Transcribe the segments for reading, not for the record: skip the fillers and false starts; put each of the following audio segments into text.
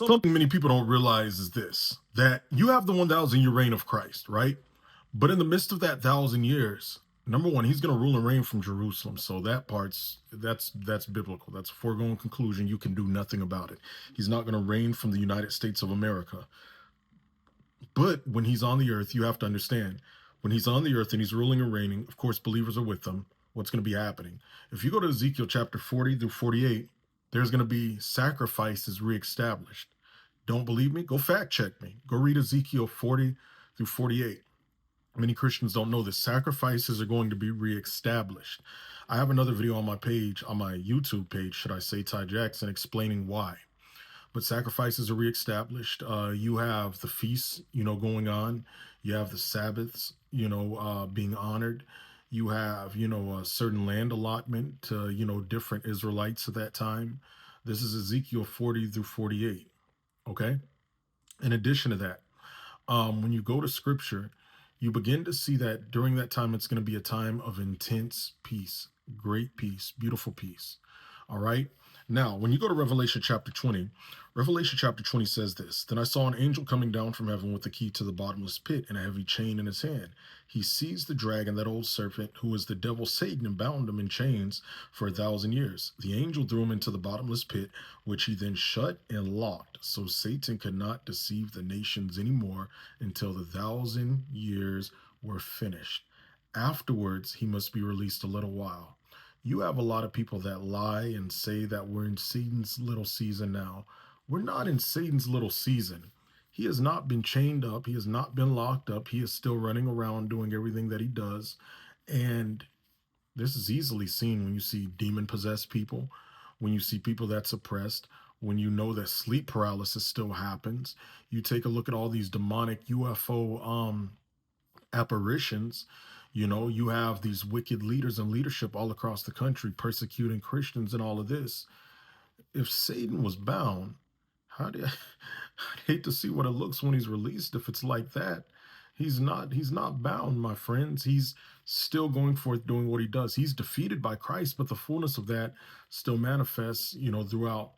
Something many people don't realize is this, that you have the 1,000 year reign of Christ, right? But in the midst of that 1,000 years, number one, he's going to rule and reign from Jerusalem. So that's biblical. That's a foregone conclusion. You can do nothing about it. He's not going to reign from the United States of America. But when he's on the earth, you have to understand, when he's on the earth and he's ruling and reigning, of course, believers are with him. What's going to be happening? If you go to Ezekiel chapter 40 through 48, there's going to be sacrifices reestablished. Don't believe me? Go fact check me. Go read Ezekiel 40 through 48. Many Christians don't know this. Sacrifices are going to be reestablished. I have another video on my page, on my YouTube page, should I say, Ty Jackson, explaining why. But sacrifices are reestablished. You have the feasts, going on. You have the Sabbaths, being honored. You have, a certain land allotment to, different Israelites at that time. This is Ezekiel 40 through 48. Okay. In addition to that, when you go to scripture, you begin to see that during that time, it's going to be a time of intense peace, great peace, beautiful peace. All right. Now, when you go to Revelation chapter 20 says this: Then I saw an angel coming down from heaven with the key to the bottomless pit and a heavy chain in his hand. He seized the dragon, that old serpent, who is the devil Satan, and bound him in chains for 1,000 years. The angel threw him into the bottomless pit, which he then shut and locked, so Satan could not deceive the nations anymore until the 1,000 years were finished. Afterwards, he must be released a little while. You have a lot of people that lie and say that we're in Satan's little season now. We're not in Satan's little season. He has not been chained up. He has not been locked up. He is still running around doing everything that he does. And this is easily seen when you see demon-possessed people, when you see people that's oppressed, when you know that sleep paralysis still happens. You take a look at all these demonic UFO apparitions. You have these wicked leaders and leadership all across the country persecuting Christians and all of this. If Satan was bound, how do I'd hate to see what it looks when he's released if it's like that. He's not bound, my friends. He's still going forth doing what he does. He's defeated by Christ, but the fullness of that still manifests, throughout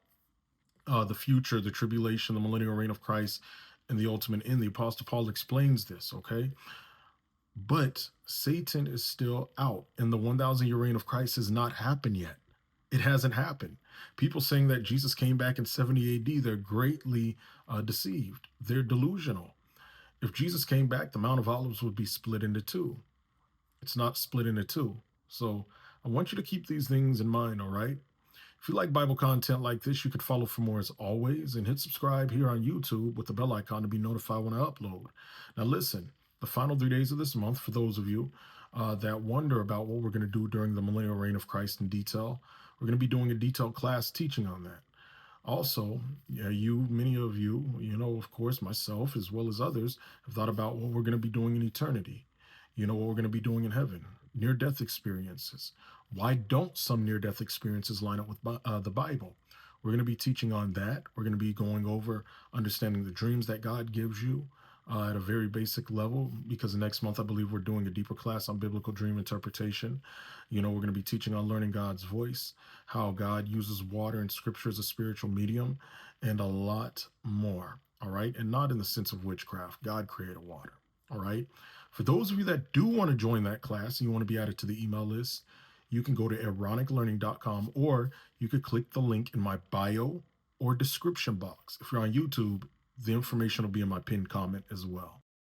the future, the tribulation, the millennial reign of Christ, and the ultimate end. The Apostle Paul explains this, okay? But Satan is still out, and the 1,000 year reign of Christ has not happened yet. It hasn't happened. People saying that Jesus came back in 70 AD, they're greatly deceived. They're delusional. If Jesus came back, the Mount of Olives would be split into two. It's not split into two. So I want you to keep these things in mind, all right? If you like Bible content like this, you could follow for more as always, and hit subscribe here on YouTube with the bell icon to be notified when I upload. Now listen, the final 3 days of this month, for those of you that wonder about what we're going to do during the millennial reign of Christ in detail, we're going to be doing a detailed class teaching on that. Also, many of you, of course, myself, as well as others, have thought about what we're going to be doing in eternity. What we're going to be doing in heaven, near-death experiences. Why don't some near-death experiences line up with the Bible? We're going to be teaching on that. We're going to be going over understanding the dreams that God gives you at a very basic level, because next month I believe we're doing a deeper class on biblical dream interpretation. We're going to be teaching on learning God's voice, how God uses water and scripture as a spiritual medium, and a lot more. All right. And not in the sense of witchcraft. God created water. All right. For those of you that do want to join that class and you want to be added to the email list, you can go to aeroniclearning.com, or you could click the link in my bio or description box. If you're on YouTube, the information will be in my pinned comment as well.